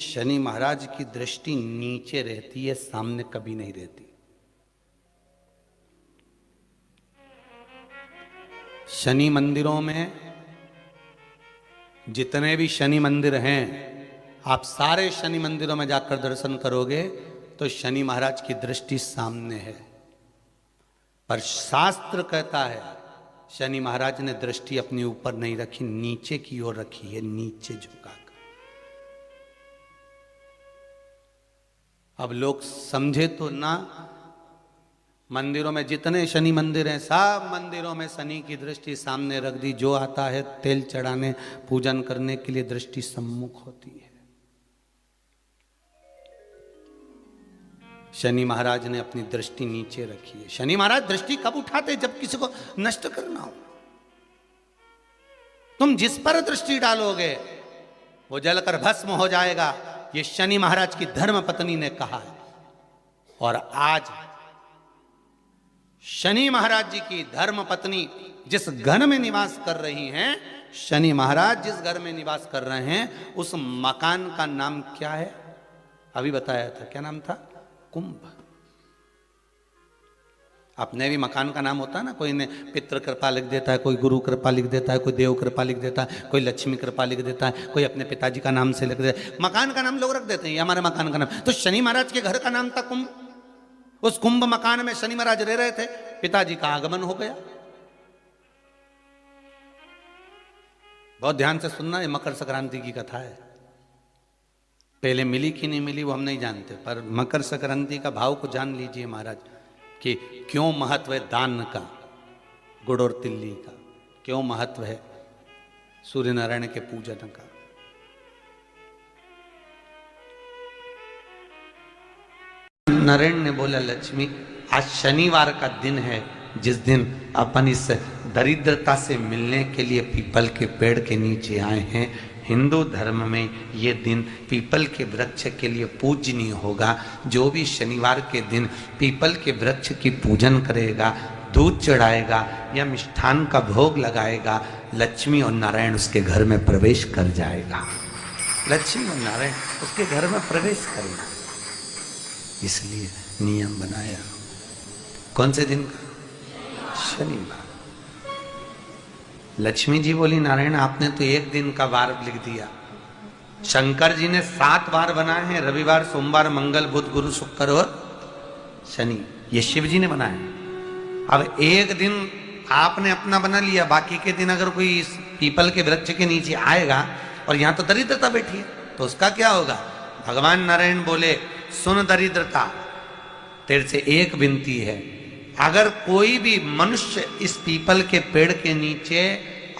शनि महाराज की दृष्टि नीचे रहती है, सामने कभी नहीं रहती। शनि मंदिरों में जितने भी शनि मंदिर हैं, आप सारे शनि मंदिरों में जाकर दर्शन करोगे तो शनि महाराज की दृष्टि सामने है। पर शास्त्र कहता है शनि महाराज ने दृष्टि अपने ऊपर नहीं रखी, नीचे की ओर रखी है, नीचे झुकाकर। अब लोग समझे तो ना, मंदिरों में जितने शनि मंदिर हैं सब मंदिरों में शनि की दृष्टि सामने रख दी। जो आता है तेल चढ़ाने पूजन करने के लिए दृष्टि सम्मुख होती है। शनि महाराज ने अपनी दृष्टि नीचे रखी है। शनि महाराज दृष्टि कब उठाते? जब किसी को नष्ट करना हो। तुम जिस पर दृष्टि डालोगे वो जलकर भस्म हो जाएगा, ये शनि महाराज की धर्म पत्नी ने कहा है। और आज शनि महाराज जी की धर्म पत्नी जिस घर में निवास कर रही हैं, शनि महाराज जिस घर में निवास कर रहे हैं, उस मकान का नाम क्या है? अभी बताया था, क्या नाम था? कुंभ। अपने भी मकान का नाम होता है ना, कोई ने पितृ कृपा लिख देता है, कोई गुरु कृपा लिख देता है, कोई देव कृपा लिख देता है, कोई लक्ष्मी कृपा लिख देता है, कोई अपने पिताजी का नाम से लिख देता है। मकान का नाम लोग रख देते हैं, ये हमारे मकान का नाम। तो शनि महाराज के घर का नाम था कुंभ। उस कुंभ मकान में शनि महाराज रह रहे थे, पिताजी का आगमन हो गया। बहुत ध्यान से सुनना, ये मकर संक्रांति की कथा है। पहले मिली कि नहीं मिली वो हम नहीं जानते, पर मकर संक्रांति का भाव को जान लीजिए महाराज कि क्यों महत्व है दान का, गुड़ और तिल्ली का, क्यों महत्व है सूर्य नारायण के पूजन का। नारायण ने बोला, लक्ष्मी आज शनिवार का दिन है, जिस दिन अपन इस दरिद्रता से मिलने के लिए पीपल के पेड़ के नीचे आए हैं। हिंदू धर्म में ये दिन पीपल के वृक्ष के लिए पूजनीय होगा। जो भी शनिवार के दिन पीपल के वृक्ष की पूजन करेगा, दूध चढ़ाएगा या मिष्ठान का भोग लगाएगा, लक्ष्मी और नारायण उसके घर में प्रवेश कर जाएगा। लक्ष्मी और नारायण उसके घर में प्रवेश करेगा, इसलिए नियम बनाया। कौन से दिन का? शनिवार। लक्ष्मी जी बोली, नारायण आपने तो एक दिन का वार लिख दिया। शंकर जी ने 7 वार बनाए हैं, रविवार, सोमवार, मंगल, बुध, गुरु, शुक्र और शनि। ये शिव जी ने बनाए। अब एक दिन आपने अपना बना लिया, बाकी के दिन अगर कोई इस पीपल के वृक्ष के नीचे आएगा और यहां तो दरिद्रता बैठी है, तो उसका क्या होगा? भगवान नारायण बोले, सुन दरिद्रता, तेरे से एक विनती है, अगर कोई भी मनुष्य इस पीपल के पेड़ के नीचे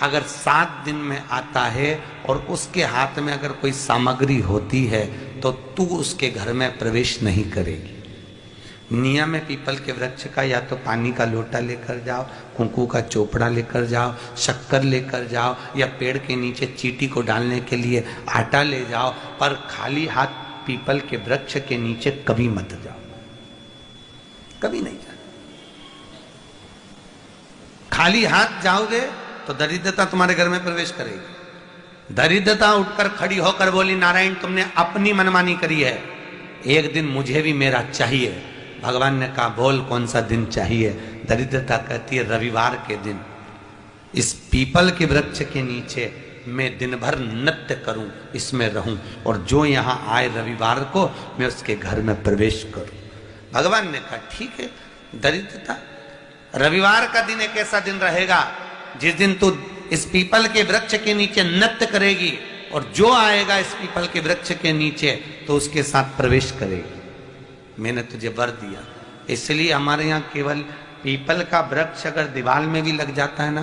अगर 7 दिन में आता है और उसके हाथ में अगर कोई सामग्री होती है तो तू उसके घर में प्रवेश नहीं करेगी। नियम है पीपल के वृक्ष का, या तो पानी का लोटा लेकर जाओ, कुंकू का चोपड़ा लेकर जाओ, शक्कर लेकर जाओ, या पेड़ के नीचे चींटी को डालने के लिए आटा ले जाओ, पर खाली हाथ पीपल के वृक्ष के नीचे कभी मत जाओ, कभी नहीं जाओ। खाली हाथ जाओगे तो दरिद्रता तुम्हारे घर में प्रवेश करेगी। दरिद्रता उठकर खड़ी होकर बोली, नारायण तुमने अपनी मनमानी करी है, एक दिन मुझे भी मेरा चाहिए। भगवान ने कहा, बोल कौन सा दिन चाहिए? दरिद्रता कहती है, रविवार के दिन इस पीपल के वृक्ष के नीचे मैं दिन भर नृत्य करूं, इसमें रहूं, और जो यहां आए रविवार को मैं उसके घर में प्रवेश करूं। भगवान ने कहा, ठीक है। दरिद्रता, रविवार का दिन एक ऐसा दिन रहेगा जिस दिन तू इस पीपल के वृक्ष के नीचे नृत्य करेगी, और जो आएगा इस पीपल के वृक्ष के नीचे तो उसके साथ प्रवेश करेगी। मैंने तुझे वर दिया। इसलिए हमारे यहाँ केवल पीपल का वृक्ष अगर दीवार में भी लग जाता है ना,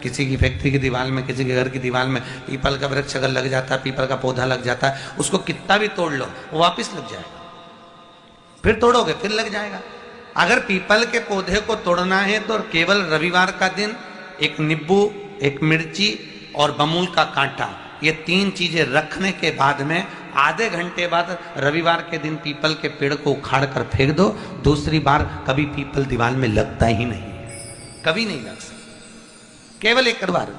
किसी की फैक्ट्री की दीवार में, किसी के घर की दीवार में पीपल का वृक्ष अगर लग जाता है, पीपल का पौधा लग जाता है, उसको कितना भी तोड़ लो वो वापिस लग जाएगा। फिर तोड़ोगे फिर लग जाएगा। अगर पीपल के पौधे को तोड़ना है तो केवल रविवार का दिन एक नींबू, एक मिर्ची और बमूल का कांटा, ये 3 चीजें रखने के बाद में आधे घंटे बाद रविवार के दिन पीपल के पेड़ को उखाड़ कर फेंक दो। दूसरी बार कभी पीपल दीवार में लगता ही नहीं है, कभी नहीं लग सकता, केवल एक बार।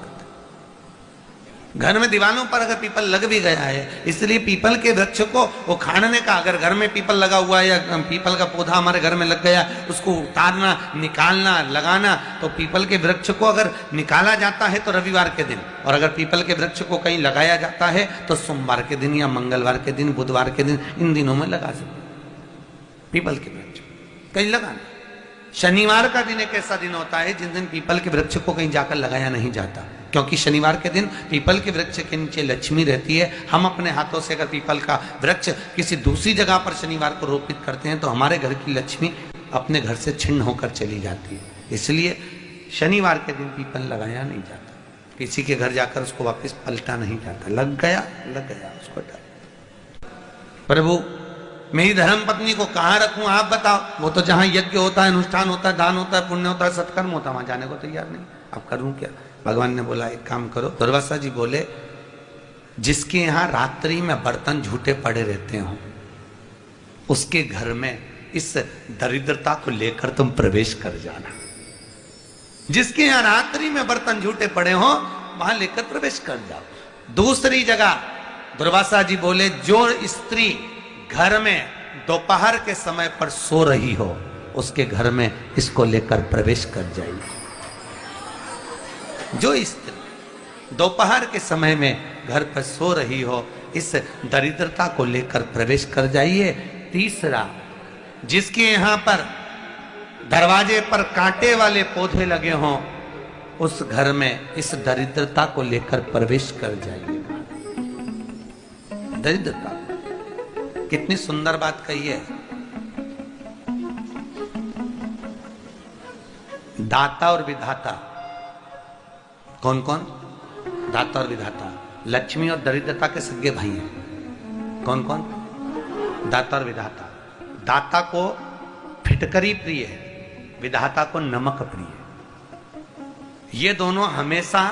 घर में दीवानों पर अगर पीपल लग भी गया है, इसलिए पीपल के वृक्ष को उखाड़ने का, अगर घर में पीपल लगा हुआ है या पीपल का पौधा हमारे घर में लग गया, उसको उतारना, निकालना, लगाना, तो पीपल के वृक्ष को अगर निकाला जाता है तो रविवार के दिन, और अगर पीपल के वृक्ष को कहीं लगाया जाता है तो सोमवार के दिन या मंगलवार के दिन, बुधवार के दिन, इन दिनों में लगा सकते पीपल के वृक्ष कहीं लगाना। शनिवार का दिन एक ऐसा दिन होता है जिस दिन पीपल के वृक्ष को कहीं जाकर लगाया नहीं जाता, क्योंकि शनिवार के दिन पीपल के वृक्ष के नीचे लक्ष्मी रहती है। हम अपने हाथों से अगर पीपल का वृक्ष किसी दूसरी जगह पर शनिवार को रोपित करते हैं तो हमारे घर की लक्ष्मी अपने घर से छिन्न होकर चली जाती है। इसलिए शनिवार के दिन पीपल लगाया नहीं जाता, किसी के घर जाकर उसको वापस पलटा नहीं जाता। लग गया उसको डाल। प्रभु मेरी धर्म पत्नी को कहाँ रखूं आप बताओ? वो तो जहां यज्ञ होता है, अनुष्ठान होता है, दान होता है, पुण्य होता है, सत्कर्म होता है, वहां जाने को तैयार नहीं। अब करूं क्या? भगवान ने बोला एक काम करो। दुर्वासा जी बोले जिसके यहाँ रात्रि में बर्तन झूठे पड़े रहते हो उसके घर में इस दरिद्रता को लेकर तुम प्रवेश कर जाना। जिसके यहाँ रात्रि में बर्तन झूठे पड़े हो वहां लेकर प्रवेश कर जाओ। दूसरी जगह दुर्वासा जी बोले जो स्त्री घर में दोपहर के समय पर सो रही हो उसके घर में इसको लेकर प्रवेश कर जाइए। जो स्त्री दोपहर के समय में घर पर सो रही हो इस दरिद्रता को लेकर प्रवेश कर जाइए। तीसरा, जिसके यहां पर दरवाजे पर कांटे वाले पौधे लगे हों उस घर में इस दरिद्रता को लेकर प्रवेश कर जाइए। दरिद्रता, कितनी सुंदर बात कही है। दाता और विधाता, कौन कौन? दाता और विधाता। लक्ष्मी और दरिद्रता के सगे भाई हैं। कौन कौन? दाता और विधाता। दाता को फिटकरी प्रिय है, विधाता को नमक प्रिय है। ये दोनों हमेशा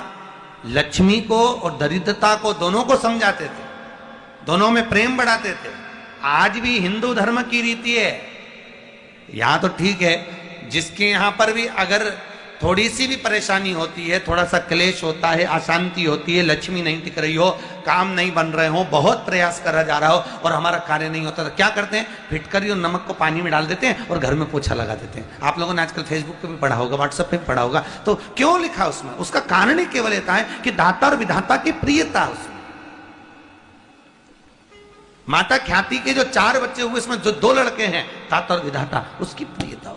लक्ष्मी को और दरिद्रता को दोनों को समझाते थे, दोनों में प्रेम बढ़ाते थे। आज भी हिंदू धर्म की रीति है। यहां तो ठीक है, जिसके यहां पर भी अगर थोड़ी सी भी परेशानी होती है, थोड़ा सा क्लेश होता है, अशांति होती है, लक्ष्मी नहीं टिक रही हो, काम नहीं बन रहे हो, बहुत प्रयास करा जा रहा हो और हमारा कार्य नहीं होता, तो क्या करते हैं? फिटकरी और नमक को पानी में डाल देते हैं और घर में पोछा लगा देते हैं। आप लोगों ने आजकल फेसबुक पे भी पढ़ा होगा, व्हाट्सएप पे भी पढ़ा होगा। तो क्यों लिखा उसमें? उसका कारण ही केवल ये है कि दाता और विधाता की प्रियता उसमें। माता ख्याति के जो 4 बच्चे हुए इसमें जो 2 लड़के हैं, दाता और विधाता, उसकी प्रियता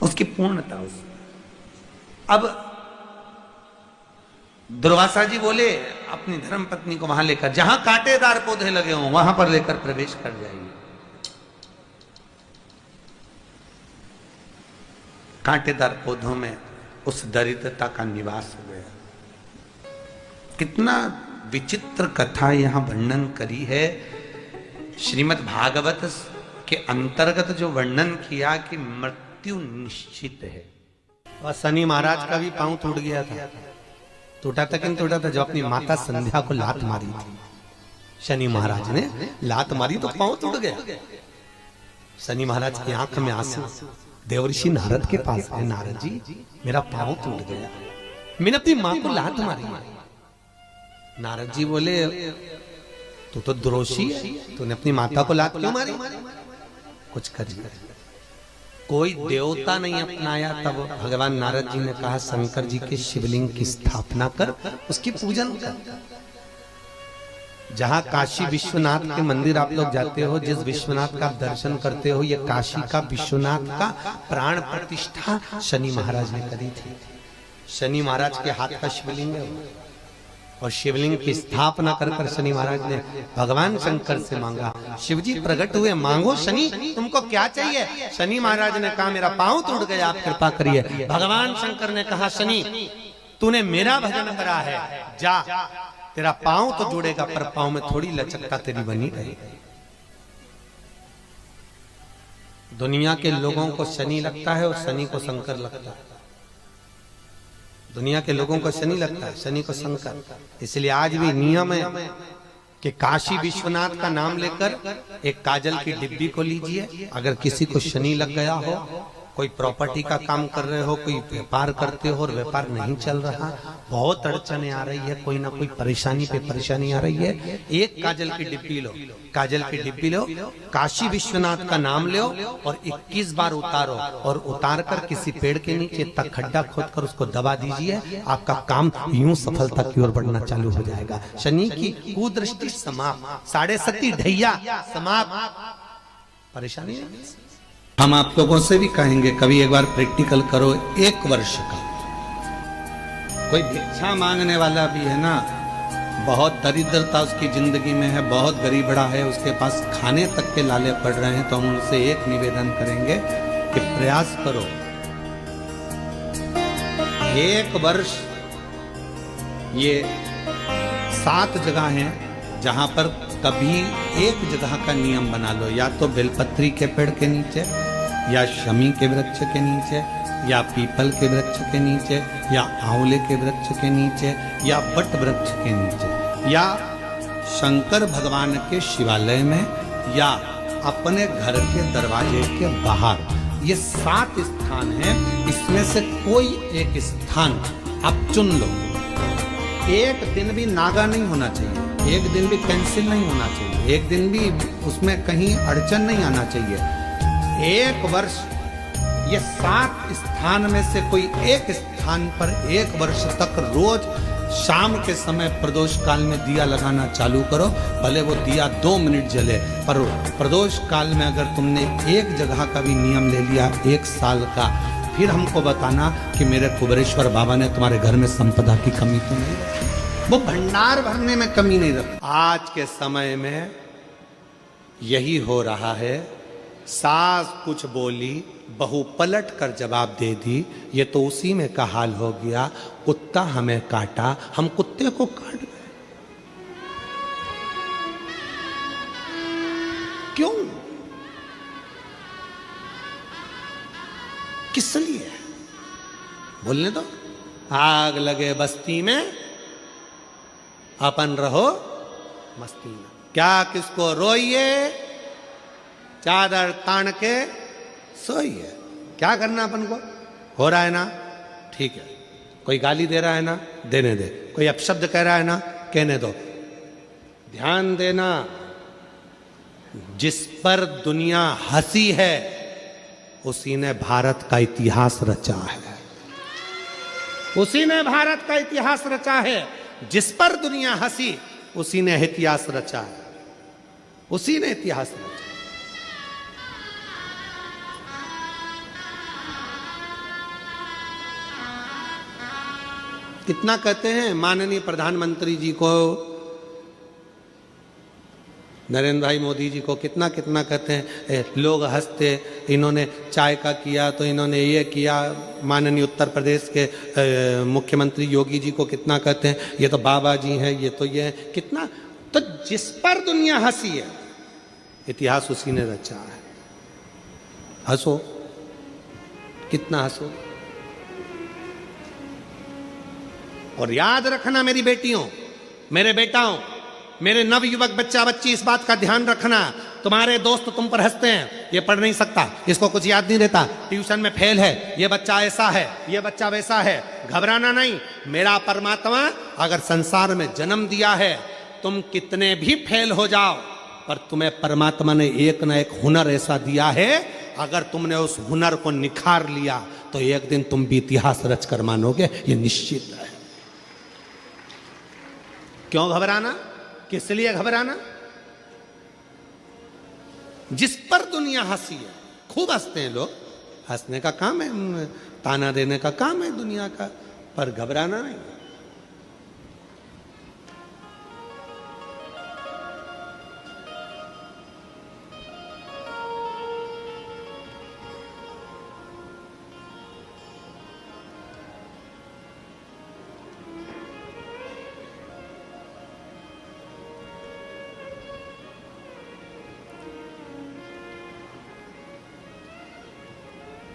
उसकी पूर्णता उसमें। अब दुर्वासा जी बोले अपनी धर्म पत्नी को वहां लेकर, जहां कांटेदार पौधे लगे हों वहां पर लेकर प्रवेश कर जाइए। कांटेदार पौधों में उस दरिद्रता का निवास हो गया। कितना विचित्र कथा यहां वर्णन करी है। श्रीमद् भागवत के अंतर्गत जो वर्णन किया कि मृत्यु निश्चित है। और शनि महाराज का भी पांव टूट गया था। टूटा था कि नहीं टूटा था? जो अपनी माता संध्या को लात मारी थी, शनि महाराज ने लात मारी तो पांव टूट गया। शनि महाराज की आंख में आंसू। देवर्षि नारद के पास है, नारद जी मेरा पांव टूट गया, मैंने अपनी मां को लात मारी। नारद जी बोले तू तो द्रोषी है, तूने अपनी माता को लात क्यों मारी? कुछ करिए। कोई देवता नहीं अपनाया। तब भगवान नारद जी ने कहा शंकर जी के शिवलिंग की स्थापना कर, उसकी पूजन कर। जहां काशी विश्वनाथ के मंदिर आप लोग जाते हो, जिस विश्वनाथ का दर्शन करते हो, ये काशी का विश्वनाथ का प्राण प्रतिष्ठा शनि महाराज ने करी थी। शनि महाराज के हाथ का शिवलिंग है और शिवलिंग की स्थापना कर कर शनि महाराज ने भगवान शंकर से मांगा। शिव जी प्रकट हुए, मांगो शनि तुमको क्या चाहिए? शनि महाराज ने कहा मेरा पांव टूट गया, आप कृपा करिए। भगवान शंकर ने कहा शनि तूने मेरा भजन करा है, जा तेरा पांव तो जुड़ेगा पर पांव में थोड़ी लचकता तेरी बनी रहेगी। दुनिया के लोगों को शनि लगता है और शनि को शंकर लगता है। दुनिया के लोगों को शनि लगता है, शनि को शंकर। इसलिए आज भी नियम है कि काशी विश्वनाथ का नाम लेकर एक काजल की डिब्बी को लीजिए। अगर किसी को शनि लग गया हो कोई प्रॉपर्टी का काम कर रहे हो, कोई व्यापार करते हो और व्यापार नहीं चल रहा, बहुत अड़चने आ रही है, कोई ना कोई परेशानी पे परेशानी आ रही है, एक काजल की डिब्बी लो, काजल की डिब्बी लो, काशी विश्वनाथ का नाम लो और 21 बार उतारो और उतार कर किसी पेड़ के नीचे तक खड्डा खोद कर उसको दबा दीजिए, आपका काम यूं सफलता की ओर बढ़ना चालू हो जाएगा। शनि की कुदृष्टि समाप्त, 7.5 ढैया समाप्त, परेशानी नहीं। हम आप लोगों से भी कहेंगे कभी एक बार प्रैक्टिकल करो, 1 वर्ष का। कोई भिक्षा मांगने वाला भी है ना, बहुत दरिद्रता उसकी जिंदगी में है, बहुत गरीबड़ा है, उसके पास खाने तक के लाले पड़ रहे हैं, तो हम उनसे एक निवेदन करेंगे कि प्रयास करो, 1 वर्ष ये 7 जगह हैं जहां पर कभी एक जगह का नियम बना लो, या तो बेलपत्री के पेड़ के नीचे, या शमी के वृक्ष के नीचे, या पीपल के वृक्ष के नीचे, या आंवले के वृक्ष के नीचे, या बट वृक्ष के नीचे, या शंकर भगवान के शिवालय में, या अपने घर के दरवाजे के बाहर। ये 7 स्थान हैं, इसमें से कोई एक स्थान आप चुन लो। एक दिन भी नागा नहीं होना चाहिए, एक दिन भी कैंसिल नहीं होना चाहिए, एक दिन भी उसमें कहीं अड़चन नहीं आना चाहिए। 1 वर्ष ये 7 स्थान में से कोई एक स्थान पर 1 वर्ष तक रोज शाम के समय प्रदोष काल में दिया लगाना चालू करो, भले वो दिया 2 मिनट जले, पर प्रदोष काल में अगर तुमने एक जगह का भी नियम ले लिया 1 साल का, फिर हमको बताना कि मेरे कुबेरेश्वर बाबा ने तुम्हारे घर में संपदा की कमी तो नहीं रखी, वो भंडार भरने में कमी नहीं रखी। आज के समय में यही हो रहा है, सास कुछ बोली, बहू पलट कर जवाब दे दी, ये तो उसी में का हाल हो गया, कुत्ता हमें काटा, हम कुत्ते को काट गए। क्यों? किस लिए? बोलने दो। आग लगे बस्ती में, अपन रहो मस्ती में। क्या किसको रोइए, चादर तान के सोइए। क्या करना अपन को? हो रहा है ना, ठीक है। कोई गाली दे रहा है ना, देने दे। कोई अपशब्द कह रहा है ना, कहने दो। ध्यान देना, जिस पर दुनिया हंसी है उसी ने भारत का इतिहास रचा है, उसी ने भारत का इतिहास रचा है। जिस पर दुनिया हंसी उसी ने इतिहास रचा है, उसी ने इतिहास रचा। कितना कहते हैं माननीय प्रधानमंत्री जी को, नरेंद्र भाई मोदी जी को, कितना कितना कहते हैं, लोग हंसते, इन्होंने चाय का किया तो इन्होंने ये किया। माननीय उत्तर प्रदेश के मुख्यमंत्री योगी जी को कितना कहते हैं, ये तो बाबा जी हैं, ये तो ये कितना। तो जिस पर दुनिया हंसी है इतिहास उसी ने रचा है। हंसो, कितना हंसो। और याद रखना मेरी बेटियों, मेरे बेटाओं, मेरे नवयुवक बच्चा बच्ची, इस बात का ध्यान रखना, तुम्हारे दोस्त तुम पर हंसते हैं, ये पढ़ नहीं सकता, इसको कुछ याद नहीं रहता, ट्यूशन में फेल है, ये बच्चा ऐसा है, ये बच्चा वैसा है। घबराना नहीं। मेरा परमात्मा अगर संसार में जन्म दिया है, तुम कितने भी फेल हो जाओ, पर तुम्हें परमात्मा ने एक ना एक हुनर ऐसा दिया है, अगर तुमने उस हुनर को निखार लिया तो एक दिन तुम भी इतिहास रच कर मानोगे, ये निश्चित है। क्यों घबराना? किस लिए घबराना? जिस पर दुनिया हंसी है, खूब हंसते हैं लोग, हंसने का काम है, ताना देने का काम है दुनिया का, पर घबराना नहीं।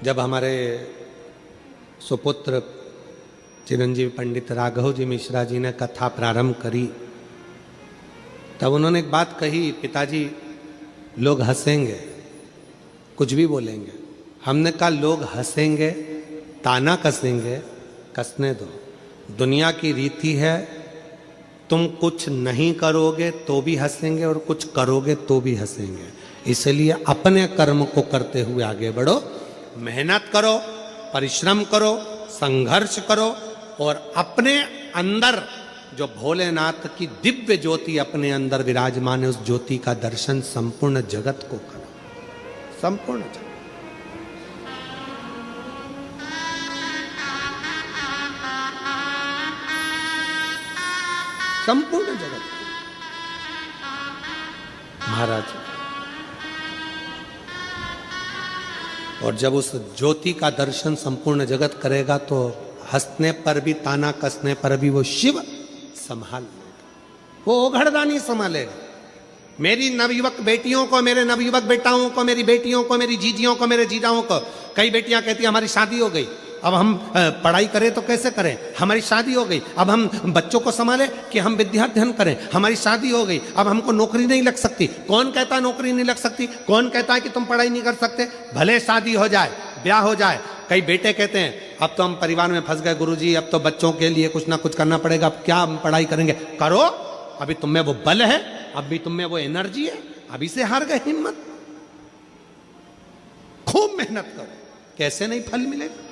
जब हमारे सुपुत्र चिरंजीव पंडित राघव जी मिश्रा जी ने कथा प्रारंभ करी, तब उन्होंने एक बात कही, पिताजी लोग हंसेंगे, कुछ भी बोलेंगे, हमने कहा लोग हंसेंगे, ताना कसेंगे, कसने दो। दुनिया की रीति है, तुम कुछ नहीं करोगे तो भी हंसेंगे और कुछ करोगे तो भी हंसेंगे। इसलिए अपने कर्म को करते हुए आगे बढ़ो, मेहनत करो, परिश्रम करो, संघर्ष करो और अपने अंदर जो भोलेनाथ की दिव्य ज्योति अपने अंदर विराजमान है, उस ज्योति का दर्शन संपूर्ण जगत को करो, संपूर्ण जगत। संपूर्ण जगत महाराज। और जब उस ज्योति का दर्शन संपूर्ण जगत करेगा तो हंसने पर भी, ताना कसने पर भी वो शिव संभाल लेगा, वो ओघड़दानी संभालेगा। मेरी नवयुवक बेटियों को, मेरे नवयुवक बेटाओं को, मेरी बेटियों को, मेरी जीजियों को, मेरे जीजाओं को, कई बेटियां कहती हमारी शादी हो गई, अब हम पढ़ाई करें तो कैसे करें, हमारी शादी हो गई, अब हम बच्चों को संभालें कि हम विद्याध्ययन करें, हमारी शादी हो गई, अब हमको नौकरी नहीं लग सकती। कौन कहता है नौकरी नहीं लग सकती? कौन कहता है कि तुम पढ़ाई नहीं कर सकते? भले शादी हो जाए, ब्याह हो जाए। कई बेटे कहते हैं अब तो हम परिवार में फंस गए गुरुजी, अब तो बच्चों के लिए कुछ ना कुछ करना पड़ेगा, अब क्या हम पढ़ाई करेंगे? करो, अभी तुम में वो बल है, अभी तुम में वो एनर्जी है, अभी से हार गए हिम्मत, खूब मेहनत करो। कैसे नहीं फल मिलेगा?